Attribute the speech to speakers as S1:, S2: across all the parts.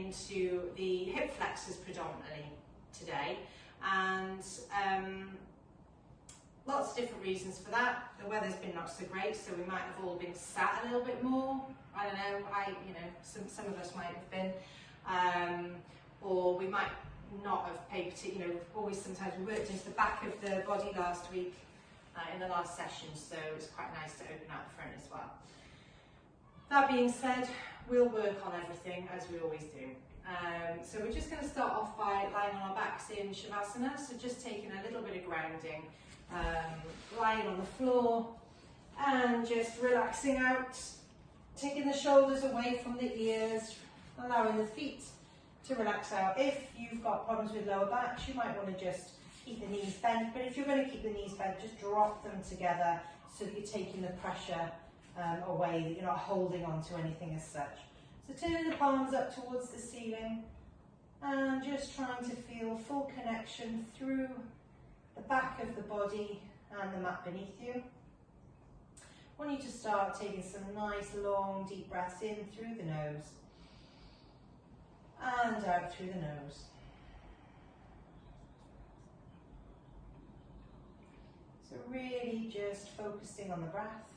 S1: into the hip flexors predominantly today, and lots of different reasons for that. The weather's been not so great, so we might have all been sat a little bit more. I don't know, some of us might have been, or we might not have paid particular, sometimes we worked into the back of the body last week in the last session, so it's quite nice to open out the front as well. That being said, we'll work on everything as we always do. So we're just going to start off by lying on our backs in Shavasana, so just taking a little bit of grounding, lying on the floor and just relaxing out, taking the shoulders away from the ears, allowing the feet to relax out. If you've got problems with lower backs, you might want to just keep the knees bent, but if you're going to keep the knees bent, just drop them together so that you're taking the pressure away, that you're not holding on to anything as such. So turning the palms up towards the ceiling and just trying to feel full connection through the back of the body and the mat beneath you. I want you to start taking some nice long deep breaths in through the nose and out through the nose. So really just focusing on the breath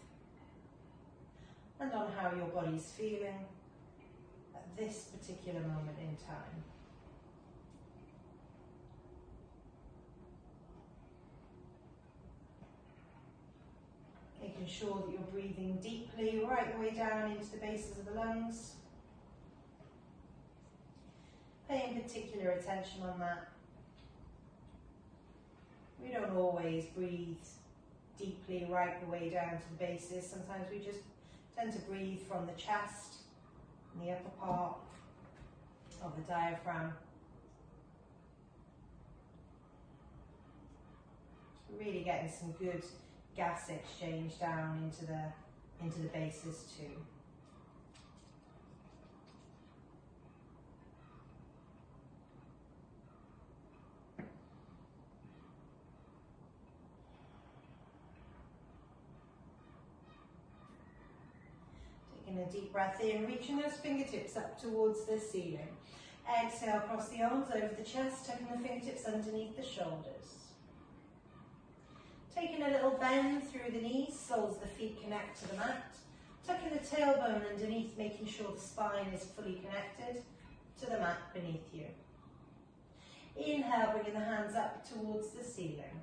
S1: and on how your body's feeling at this particular moment in time. Making sure that you're breathing deeply right the way down into the bases of the lungs. Paying particular attention on that. We don't always breathe deeply right the way down to the bases. Sometimes we just tend to breathe from the chest and the upper part of the diaphragm. So really getting some good gas exchange down into the bases too. Taking a deep breath in, reaching those fingertips up towards the ceiling. Exhale, cross the arms over the chest, tucking the fingertips underneath the shoulders. Taking a little bend through the knees, soles of the feet connect to the mat. Tucking the tailbone underneath, making sure the spine is fully connected to the mat beneath you. Inhale, bringing the hands up towards the ceiling.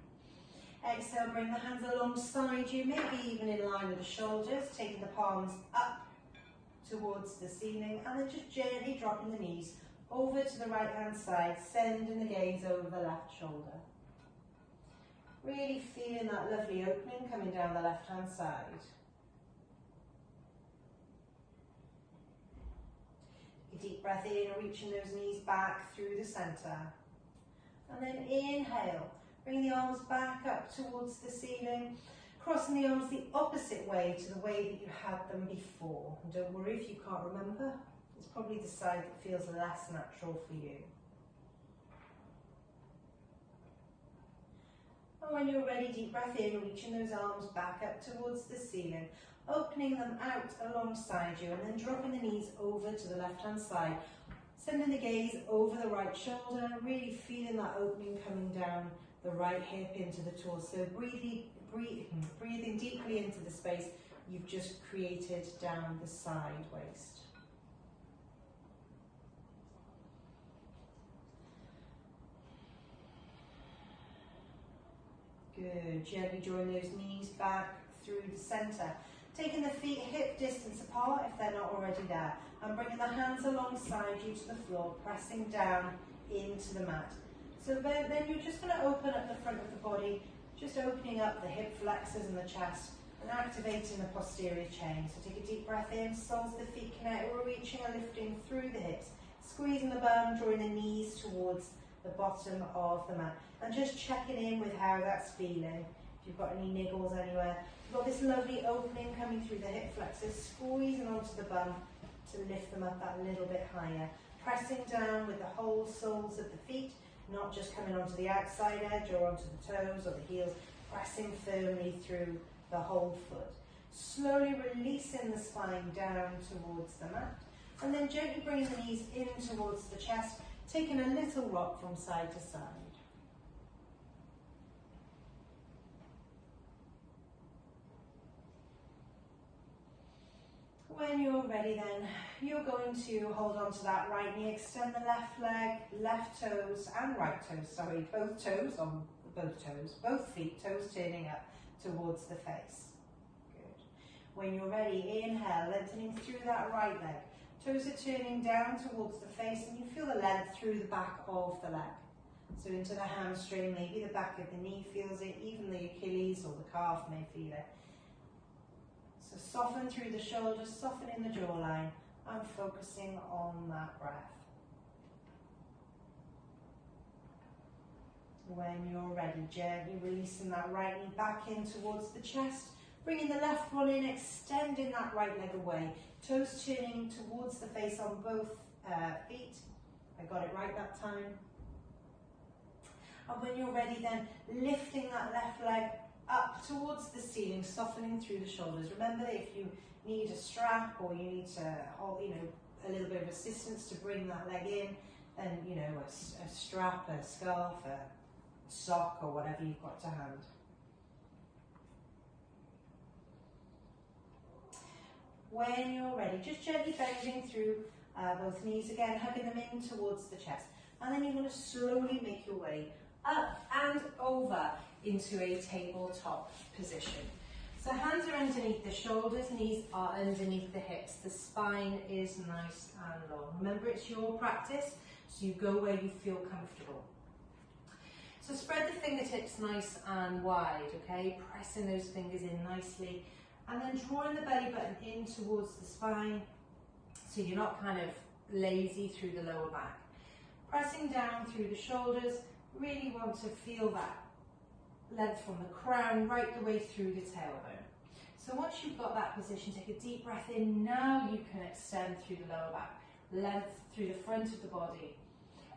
S1: Exhale, bring the hands alongside you, maybe even in line with the shoulders, taking the palms up towards the ceiling, and then just gently dropping the knees over to the right hand side, sending the gaze over the left shoulder. Really feeling that lovely opening coming down the left hand side. Take a deep breath in, reaching those knees back through the centre. And then inhale, bring the arms back up towards the ceiling, crossing the arms the opposite way to the way that you had them before. And don't worry if you can't remember, it's probably the side that feels less natural for you. And when you're ready, deep breath in, reaching those arms back up towards the ceiling, opening them out alongside you, and then dropping the knees over to the left hand side, sending the gaze over the right shoulder, really feeling that opening coming down the right hip into the torso, breathing deeply into the space you've just created down the side waist. Good, gently drawing those knees back through the centre. Taking the feet hip distance apart if they're not already there. And bringing the hands alongside you to the floor, pressing down into the mat. So then you're just going to open up the front of the body, just opening up the hip flexors and the chest and activating the posterior chain. So take a deep breath in, soles of the feet connect, we're reaching and lifting through the hips, squeezing the bum, drawing the knees towards the bottom of the mat. And just checking in with how that's feeling. If you've got any niggles anywhere. You've got this lovely opening coming through the hip flexors, squeezing onto the bum to lift them up that little bit higher. Pressing down with the whole soles of the feet, not just coming onto the outside edge or onto the toes or the heels, pressing firmly through the whole foot. Slowly releasing the spine down towards the mat. And then gently bringing the knees in towards the chest, taking a little rock from side to side. When you're ready then, you're going to hold on to that right knee, extend the left leg, left toes and right toes, sorry, both toes on both feet, toes turning up towards the face. Good. When you're ready, inhale, lengthening through that right leg. Toes are turning down towards the face and you feel the length through the back of the leg. So into the hamstring, maybe the back of the knee feels it, even the Achilles or the calf may feel it. So soften through the shoulders, softening the jawline and focusing on that breath. When you're ready, gently releasing that right knee back in towards the chest, bringing the left one in, extending that right leg away, toes turning towards the face on both feet. I got it right that time. And when you're ready then, lifting that left leg up towards the ceiling, softening through the shoulders. Remember that if you need a strap or you need to hold, a little bit of assistance to bring that leg in, then, a strap, a scarf, a sock or whatever you've got to hand. When you're ready, just gently bending through both knees again, hugging them in towards the chest. And then you're going to slowly make your way up and over into a tabletop position. So hands are underneath the shoulders, knees are underneath the hips. The spine is nice and long. Remember, it's your practice, so you go where you feel comfortable. So spread the fingertips nice and wide, okay? Pressing those fingers in nicely. And then drawing the belly button in towards the spine, so you're not kind of lazy through the lower back. Pressing down through the shoulders, really want to feel that length from the crown right the way through the tailbone. So once you've got that position, take a deep breath in. Now you can extend through the lower back, length through the front of the body.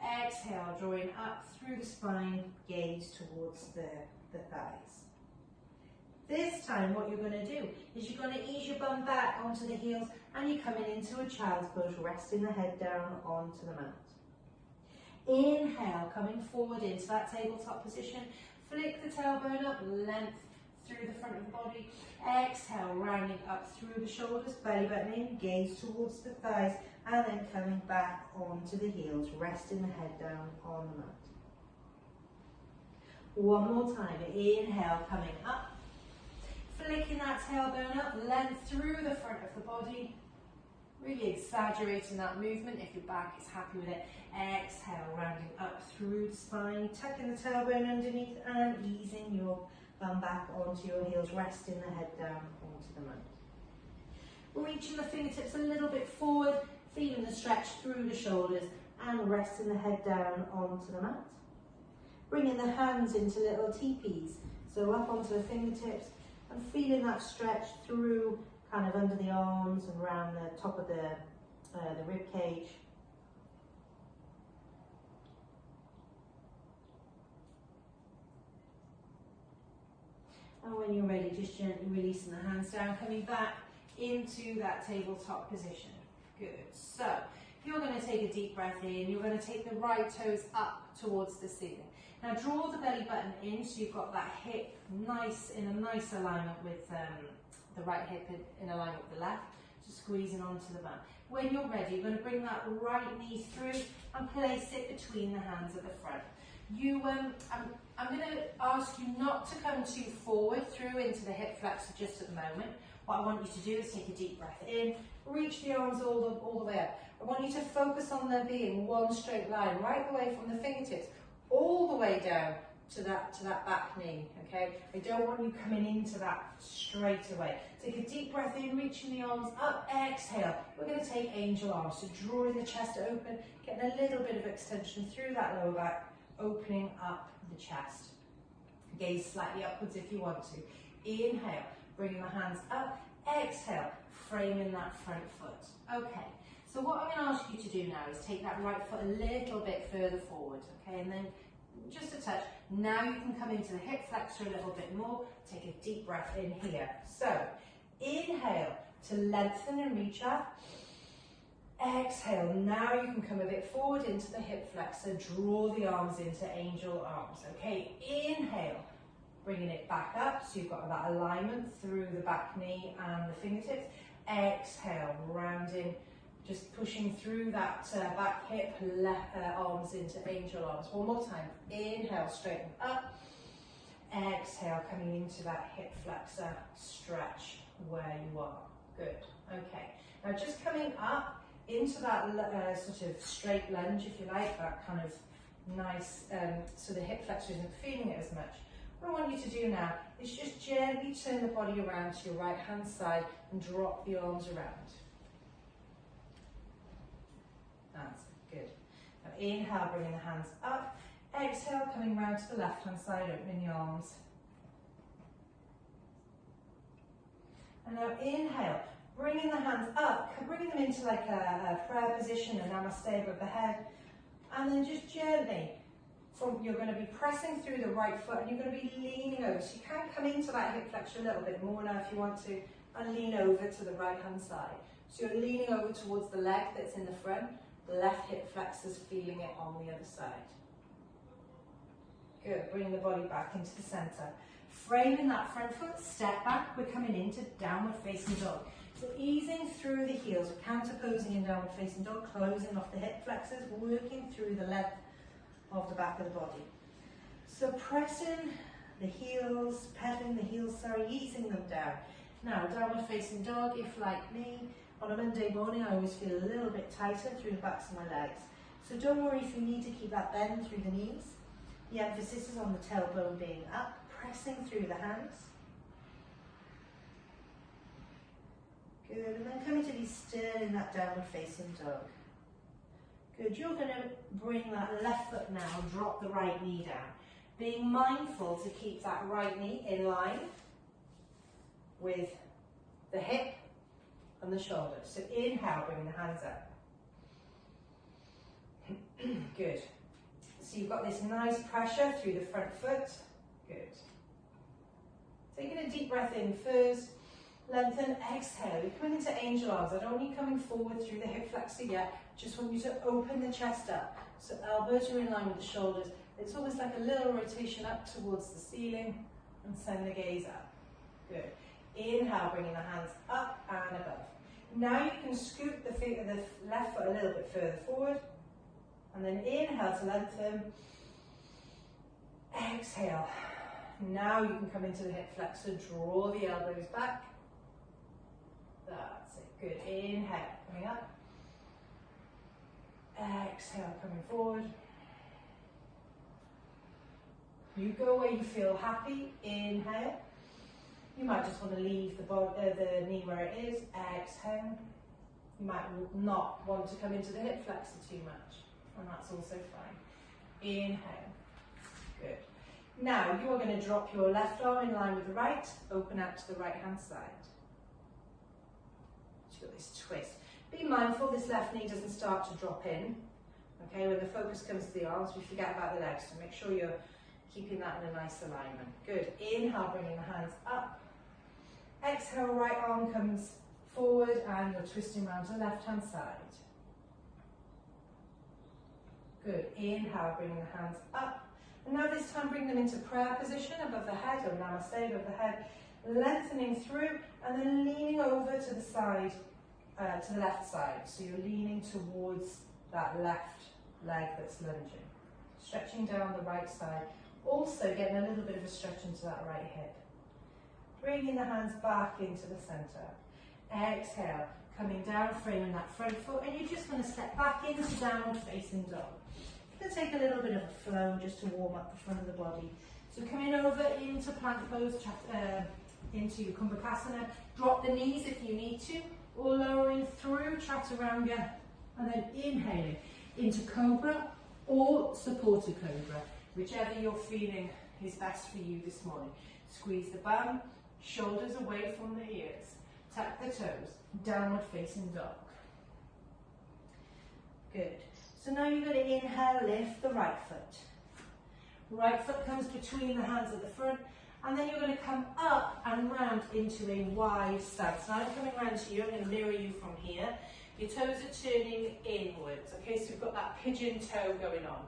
S1: Exhale, drawing up through the spine, gaze towards the thighs. This time what you're going to do is you're going to ease your bum back onto the heels and you're coming into a child's pose, resting the head down onto the mat. Inhale, coming forward into that tabletop position. Flick the tailbone up, length through the front of the body. Exhale, rounding up through the shoulders, belly button in, gaze towards the thighs, and then coming back onto the heels, resting the head down on the mat. One more time. Inhale, coming up. Flicking that tailbone up, length through the front of the body. Really exaggerating that movement if your back is happy with it. Exhale, rounding up through the spine, tucking the tailbone underneath and easing your bum back onto your heels, resting the head down onto the mat. Reaching the fingertips a little bit forward, feeling the stretch through the shoulders and resting the head down onto the mat. Bringing the hands into little teepees, so up onto the fingertips and feeling that stretch through kind of under the arms and around the top of the rib cage. And when you're ready, just gently releasing the hands down, coming back into that tabletop position. Good. So you're going to take a deep breath in. You're going to take the right toes up towards the ceiling. Now draw the belly button in so you've got that hip in a nice alignment with the right hip in alignment with the left, just squeezing onto the mat. When you're ready, you're going to bring that right knee through and place it between the hands at the front. I'm going to ask you not to come too forward through into the hip flexor just at the moment. What I want you to do is take a deep breath in, reach the arms all the way up. I want you to focus on there being one straight line, right the way from the fingertips, all the way down to that back knee, okay? I don't want you coming into that straight away. Take a deep breath in, reaching the arms up, exhale. We're going to take angel arms, so drawing the chest open, getting a little bit of extension through that lower back, opening up the chest. Gaze slightly upwards if you want to. Inhale, bringing the hands up, exhale, framing that front foot. Okay, so what I'm going to ask you to do now is take that right foot a little bit further forward, okay, and then just a touch. Now you can come into the hip flexor a little bit more. Take a deep breath in here. So, inhale to lengthen and reach up. Exhale, now you can come a bit forward into the hip flexor, draw the arms into angel arms. Okay, inhale, bringing it back up, so you've got that alignment through the back knee and the fingertips. Exhale, rounding, just pushing through that back hip, arms into angel arms. One more time, inhale, straighten up. Exhale, coming into that hip flexor, stretch where you are. Good, okay. Now just coming up into that sort of straight lunge, if you like, that kind of nice, so the hip flexor isn't feeling it as much. What I want you to do now is just gently turn the body around to your right hand side and drop the arms around. That's good. Now inhale, bringing the hands up. Exhale, coming round to the left hand side, opening the arms. And now inhale, bringing the hands up, bringing them into like a prayer position, a namaste above the head. And then just gently, you're going to be pressing through the right foot and you're going to be leaning over. So you can come into that hip flexor a little bit more now if you want to, and lean over to the right hand side. So you're leaning over towards the leg that's in the front, the left hip flexor's feeling it on the other side. Good, bringing the body back into the center. Framing that front foot, step back, we're coming into downward facing dog. So easing through the heels, counter posing in downward facing dog, closing off the hip flexors, working through the length of the back of the body. So pressing the heels, pedaling the heels, easing them down. Now, downward facing dog, if like me, on a Monday morning I always feel a little bit tighter through the backs of my legs. So don't worry if you need to keep that bend through the knees. The emphasis is on the tailbone being up, pressing through the hands. Good, and then coming to be still in that downward facing dog. Good, you're going to bring that left foot now, drop the right knee down. Being mindful to keep that right knee in line with the hip and the shoulders. So inhale, bring the hands up. Good. So you've got this nice pressure through the front foot. Good. Taking a deep breath in first. Lengthen, exhale. You're coming into angel arms. I don't want you coming forward through the hip flexor yet. Just want you to open the chest up. So elbows are in line with the shoulders. It's almost like a little rotation up towards the ceiling and send the gaze up. Good. Inhale, bringing the hands up and above. Now you can scoop the left foot a little bit further forward. And then inhale to lengthen. Exhale. Now you can come into the hip flexor, draw the elbows back. That's it, good. Inhale, coming up. Exhale, coming forward. You go where you feel happy. Inhale. You might just want to leave the knee where it is. Exhale. You might not want to come into the hip flexor too much, and that's also fine. Inhale. Good. Now you are going to drop your left arm in line with the right, open out to the right hand side. So you've got this twist. Be mindful this left knee doesn't start to drop in. Okay, when the focus comes to the arms, we forget about the legs, so make sure you're keeping that in a nice alignment. Good. Inhale, bringing the hands up. Exhale, right arm comes forward and you're twisting around to the left hand side. Good. Inhale, bringing the hands up. And now this time bring them into prayer position above the head, or namaste above the head, lengthening through and then leaning over to the side, to the left side. So you're leaning towards that left leg that's lunging. Stretching down the right side. Also getting a little bit of a stretch into that right hip. Bringing the hands back into the center. Exhale, coming down, framing that front foot, and you're just going to step back into downward facing dog. It's going to take a little bit of a flow just to warm up the front of the body. So coming over into plank pose, into Kumbhakasana. Drop the knees if you need to, or lowering through Chaturanga, and then inhaling into Cobra or supported Cobra, whichever you're feeling is best for you this morning. Squeeze the bum, shoulders away from the ears, tuck the toes, downward facing dog. Good. So now you're going to inhale, lift the right foot. Right foot comes between the hands at the front, and then you're going to come up and round into a wide stance. So I'm coming around to you, I'm going to mirror you from here. Your toes are turning inwards, okay? So we've got that pigeon toe going on.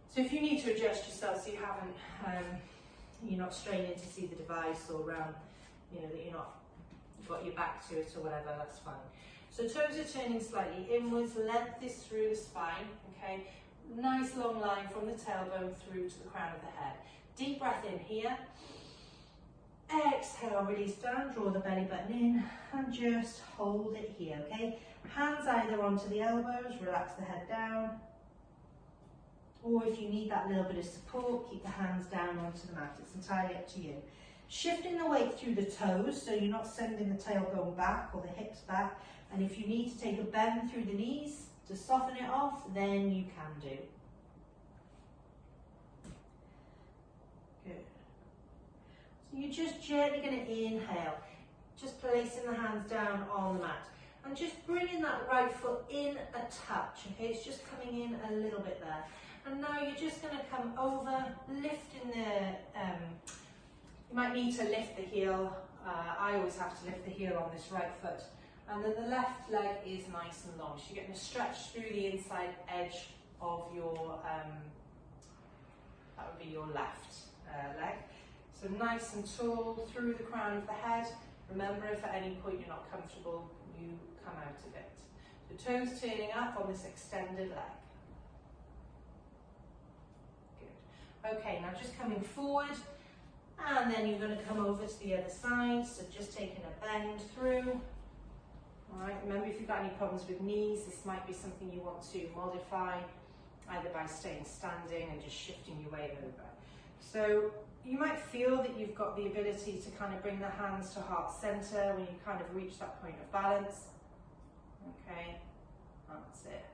S1: So if you need to adjust yourself so you haven't, you're not straining to see the device, or you know, that you're not got your back to it or whatever, that's fine. So toes are turning slightly inwards, length is through the spine, okay? Nice long line from the tailbone through to the crown of the head. Deep breath in here. Exhale, release down, draw the belly button in, and just hold it here, okay? Hands either onto the elbows, relax the head down, or if you need that little bit of support, keep the hands down onto the mat. It's entirely up to you. Shifting the weight through the toes, so you're not sending the tailbone back or the hips back, and if you need to take a bend through the knees to soften it off, then you can do. Good. So you're just gently going to inhale, just placing the hands down on the mat, and just bringing that right foot in a touch, okay? It's just coming in a little bit there. And now you're just going to come over, lifting the, you might need to lift the heel. I always have to lift the heel on this right foot. And then the left leg is nice and long. So you're getting a stretch through the inside edge of your, that would be your left leg. So nice and tall through the crown of the head. Remember, if at any point you're not comfortable, you come out of it. So toes turning up on this extended leg. Good. Okay, now just coming forward, and then you're going to come over to the other side. So just taking a bend through. All right, remember, if you've got any problems with knees, this might be something you want to modify, either by staying standing and just shifting your weight over. So you might feel that you've got the ability to kind of bring the hands to heart center when you kind of reach that point of balance. Okay, that's it.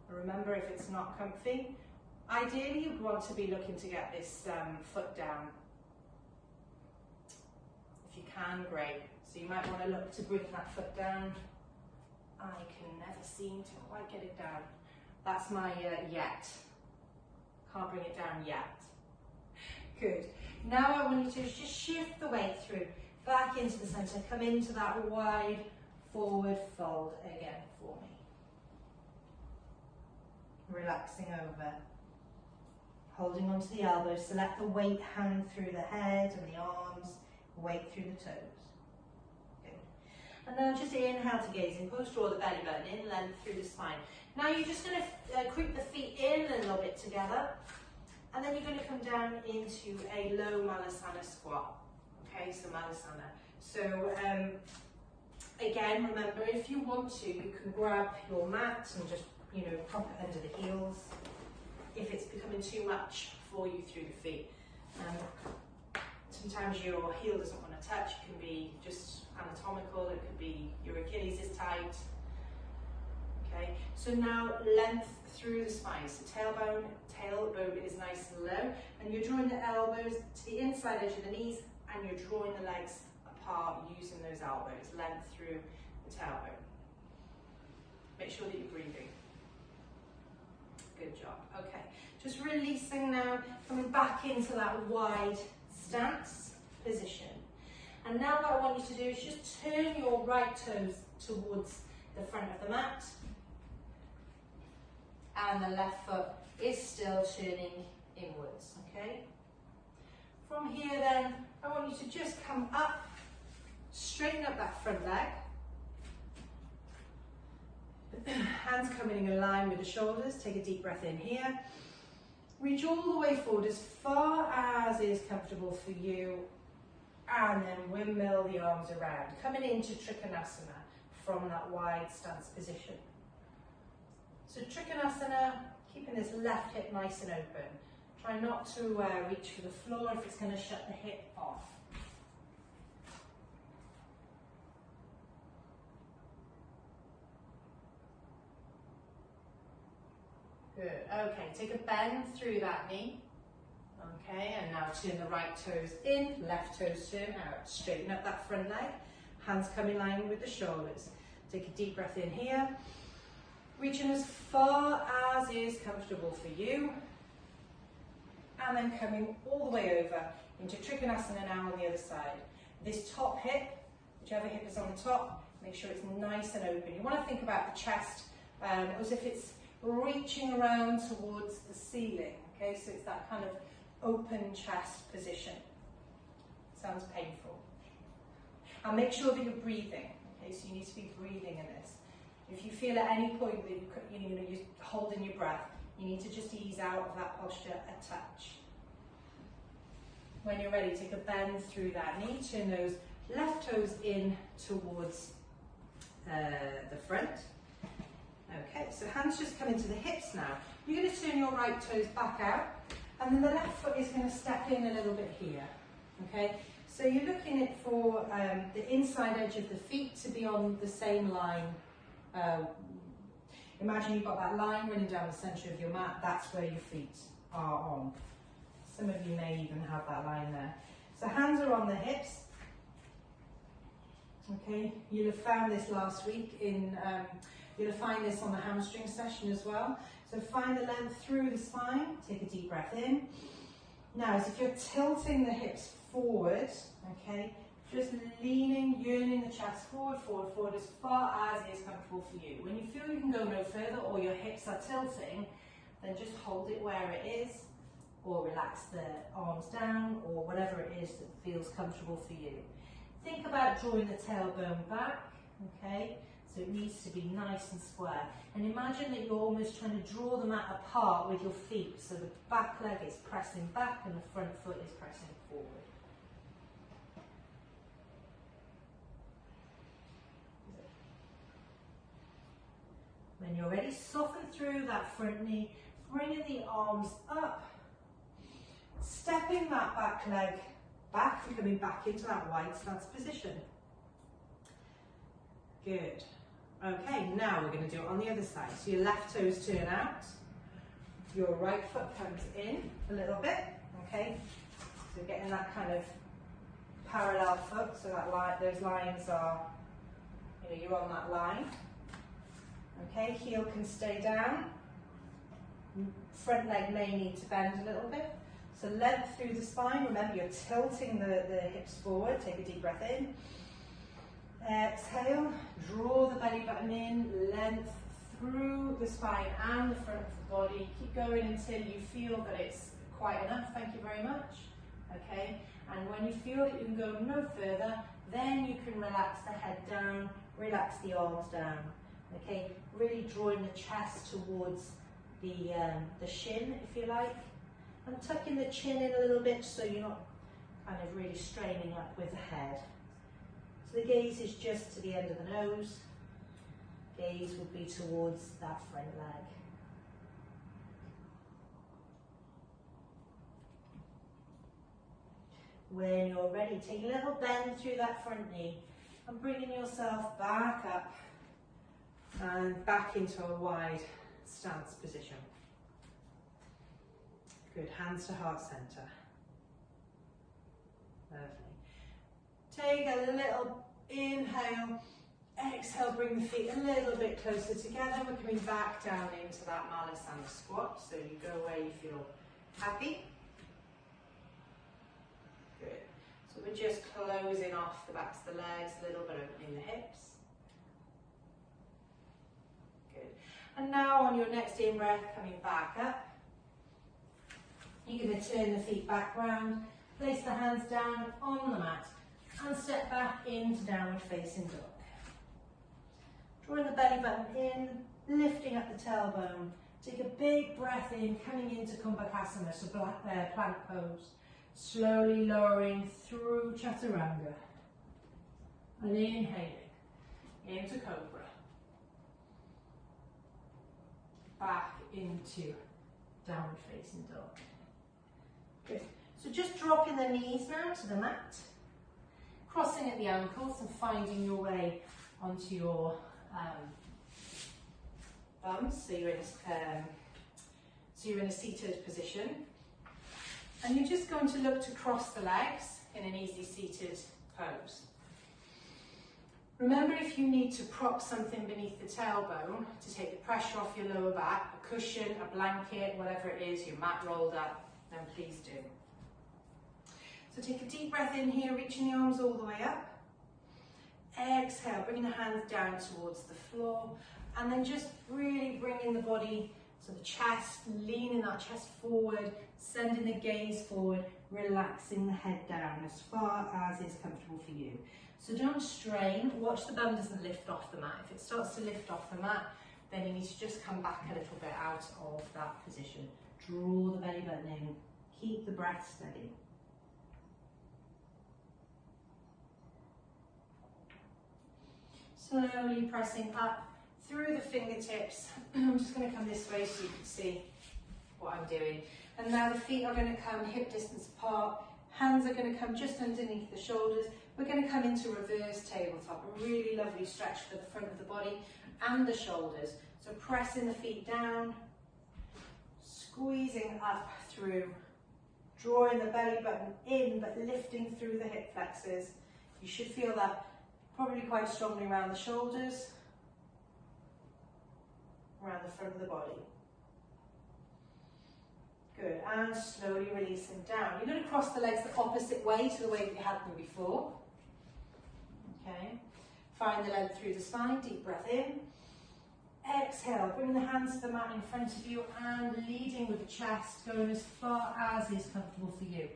S1: Remember, if it's not comfy, ideally you'd want to be looking to get this foot down. If you can, great. So you might want to look to bring that foot down. I can never seem to quite get it down. That's my yet. Can't bring it down yet. Good. Now what I want you to do is just shift the weight through, back into the center, come into that wide forward fold again for me. Relaxing over. Holding onto the elbows, so let the weight hang through the head and the arms, weight through the toes. Good. And now just inhale to gaze in pose, draw the belly button in, length through the spine. Now you're just going to creep the feet in a little bit together, and then you're going to come down into a low Malasana squat. Okay, so Malasana. So again, remember, if you want to, you can grab your mat and just, you know, prop it under the heels if it's becoming too much for you through the feet. Sometimes your heel doesn't want to touch. It can be just anatomical. It could be your Achilles is tight. Okay, so now length through the spine. So tailbone is nice and low, and you're drawing the elbows to the inside edge of the knees, and you're drawing the legs apart using those elbows. Length through the tailbone. Make sure that you're breathing. Good job. Okay, just releasing now, coming back into that wide stance position. And now what I want you to do is just turn your right toes towards the front of the mat, and the left foot is still turning inwards, okay? From here then, I want you to just come up, straighten up that front leg. Hands coming in line with the shoulders, take a deep breath in here. Reach all the way forward as far as is comfortable for you, and then windmill the arms around, coming into Trikonasana from that wide stance position. So Trikonasana, keeping this left hip nice and open. Try not to reach for the floor if it's going to shut the hip off. Good. Okay, take a bend through that knee. Okay, and now turn the right toes in, left toes turn out. Straighten up that front leg. Hands come in line with the shoulders. Take a deep breath in here. Reaching as far as is comfortable for you. And then coming all the way over into Trikonasana now on the other side. This top hip, whichever hip is on the top, Make sure it's nice and open. You want to think about the chest as if it's reaching around towards the ceiling. Okay, so it's that kind of open chest position. Sounds painful. And make sure that you're breathing. Okay, so you need to be breathing in this. If you feel at any point that you're holding your breath, you need to just ease out of that posture a touch. When you're ready, take a bend through that knee, turn those left toes in towards the front. Okay, so hands just come into the hips now. You're going to turn your right toes back out, and then the left foot is going to step in a little bit here. Okay, so you're looking at for the inside edge of the feet to be on the same line. Imagine you've got that line running down the centre of your mat, that's where your feet are on. Some of you may even have that line there. So hands are on the hips. Okay, you'll have found this last week you'll find this on the hamstring session as well. So find the length through the spine, take a deep breath in. Now, as if you're tilting the hips forward, okay, just leaning, yearning the chest forward, forward, forward, as far as is comfortable for you. When you feel you can go no further or your hips are tilting, then just hold it where it is, or relax the arms down, or whatever it is that feels comfortable for you. Think about drawing the tailbone back, okay? So it needs to be nice and square. And imagine that you're almost trying to draw the mat apart with your feet. So the back leg is pressing back and the front foot is pressing forward. When you're ready, soften through that front knee, bringing the arms up, stepping that back leg back and coming back into that wide stance position. Good. Okay, now we're going to do it on the other side. So your left toes turn out, your right foot comes in a little bit, okay? So getting that kind of parallel foot, so that line, those lines are, you're on that line. Okay, heel can stay down. Front leg may need to bend a little bit. So length through the spine. Remember, you're tilting the hips forward. Take a deep breath in. Exhale, draw the belly button in, length through the spine and the front of the body. Keep going until you feel that it's quite enough. Thank you very much. Okay, and when you feel that you can go no further, then you can relax the head down, relax the arms down. Okay, really drawing the chest towards the shin, if you like, and tucking the chin in a little bit so you're not kind of really straining up with the head. So the gaze is just to the end of the nose. Gaze would be towards that front leg. When you're ready, take a little bend through that front knee and bringing yourself back up and back into a wide stance position. Good, hands to heart center. Lovely. Take a little inhale, exhale, bring the feet a little bit closer together. We're coming back down into that Malasana squat, so you go where you feel happy. Good. So we're just closing off the backs of the legs, a little bit opening the hips. Good. And now on your next in-breath, coming back up, you're going to turn the feet back round, place the hands down on the mat, and step back into downward facing dog. Drawing the belly button in, lifting up the tailbone. Take a big breath in, coming into Kumbhakasana, so plank pose. Slowly lowering through Chaturanga. And inhaling into Cobra. Back into downward facing dog. Good. So just dropping the knees now to the mat. Crossing at the ankles and finding your way onto your bums. So you're in a seated position. And you're just going to look to cross the legs in an easy seated pose. Remember, if you need to prop something beneath the tailbone to take the pressure off your lower back, a cushion, a blanket, whatever it is, your mat rolled up, then please do. So take a deep breath in here, reaching the arms all the way up. Exhale, bringing the hands down towards the floor, and then just really bringing the body to the chest, leaning that chest forward, sending the gaze forward, relaxing the head down as far as is comfortable for you. So don't strain, watch the bum doesn't lift off the mat. If it starts to lift off the mat, then you need to just come back a little bit out of that position. Draw the belly button in, keep the breath steady. Slowly pressing up through the fingertips. I'm just going to come this way so you can see what I'm doing. And now the feet are going to come hip distance apart. Hands are going to come just underneath the shoulders. We're going to come into reverse tabletop. A really lovely stretch for the front of the body and the shoulders. So pressing the feet down, squeezing up through, drawing the belly button in but lifting through the hip flexors. You should feel that probably quite strongly around the shoulders, around the front of the body. Good, and slowly releasing down. You're going to cross the legs the opposite way to the way that you had them before. Okay, find the length through the spine, deep breath in. Exhale, bring the hands to the mat in front of you and leading with the chest, going as far as is comfortable for you.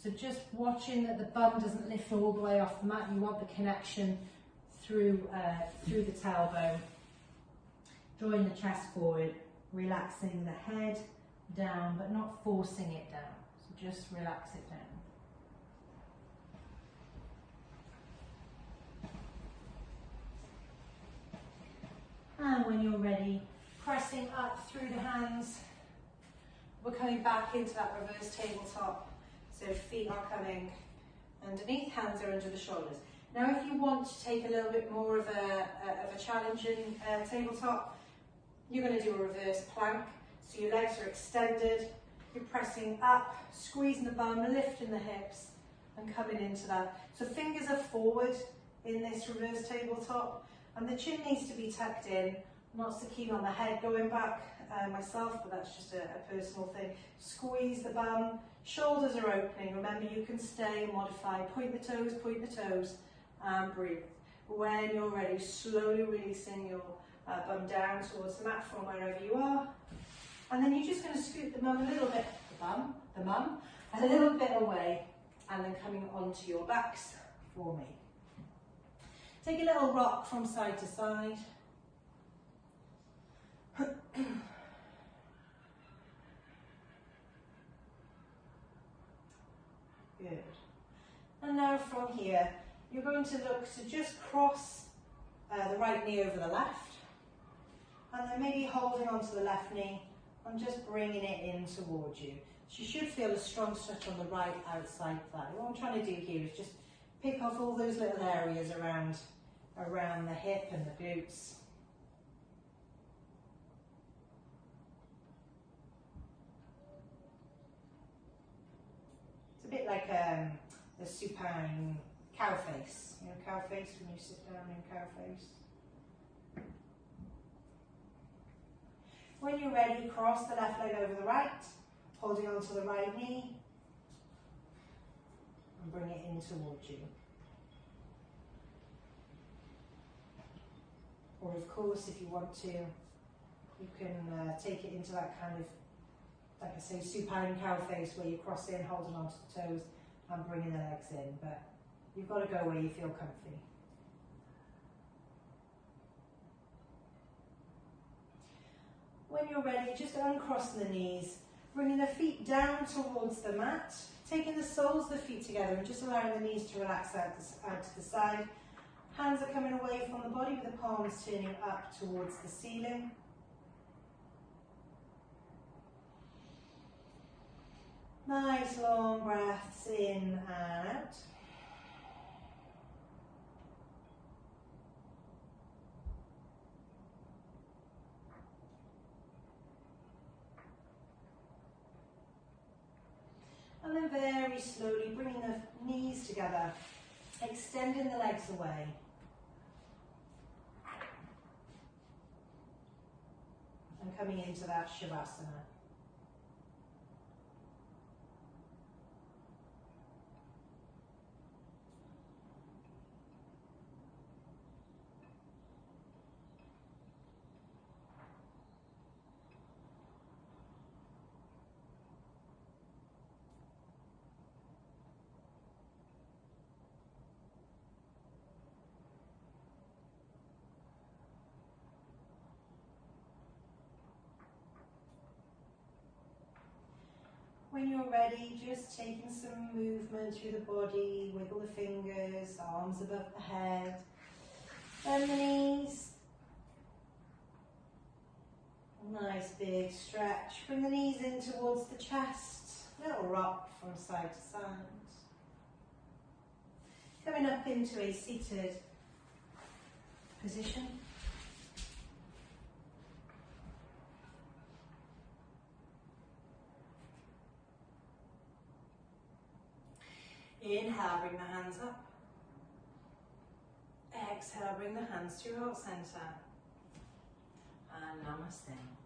S1: So just watching that the bum doesn't lift all the way off the mat. You want the connection through the tailbone. Drawing the chest forward, relaxing the head down, but not forcing it down. So just relax it down. And when you're ready, pressing up through the hands, we're coming back into that reverse tabletop. So feet are coming underneath, hands are under the shoulders. Now if you want to take a little bit more of a challenging tabletop, you're going to do a reverse plank. So your legs are extended, you're pressing up, squeezing the bum, lifting the hips and coming into that. So fingers are forward in this reverse tabletop and the chin needs to be tucked in. I'm not so keen on the head going back myself, but that's just a personal thing. Squeeze the bum, shoulders are opening. Remember, you can stay, modify, point the toes and breathe. When you're ready, slowly releasing your bum down towards the mat from wherever you are. And then you're just going to scoot the mum a little bit, the mum, a little bit away, and then coming onto your backs for me. Take a little rock from side to side. Good. And now from here, you're going to look to just cross the right knee over the left, and then maybe holding onto the left knee and just bringing it in towards you. So you should feel a strong stretch on the right outside thigh. What I'm trying to do here is just pick off all those little areas around the hip and the glutes. It's a bit like the supine cow face. You know cow face when you sit down in cow face? When you're ready, cross the left leg over the right, holding onto the right knee, and bring it in towards you. Or of course, if you want to, you can take it into that kind of, like I say, supine cow face where you cross in, holding onto the toes and bringing the legs in. But you've got to go where you feel comfy. When you're ready, just uncross the knees, bringing the feet down towards the mat, taking the soles of the feet together and just allowing the knees to relax out to the side. Hands are coming away from the body with the palms turning up towards the ceiling. Nice long breaths in and out. And then very slowly bringing the knees together, extending the legs away. And coming into that Shavasana. When you're ready, just taking some movement through the body, wiggle the fingers, arms above the head, bend the knees. Nice big stretch. Bring the knees in towards the chest. Little rock from side to side. Coming up into a seated position. Inhale, bring the hands up. Exhale, bring the hands to your heart center. And namaste.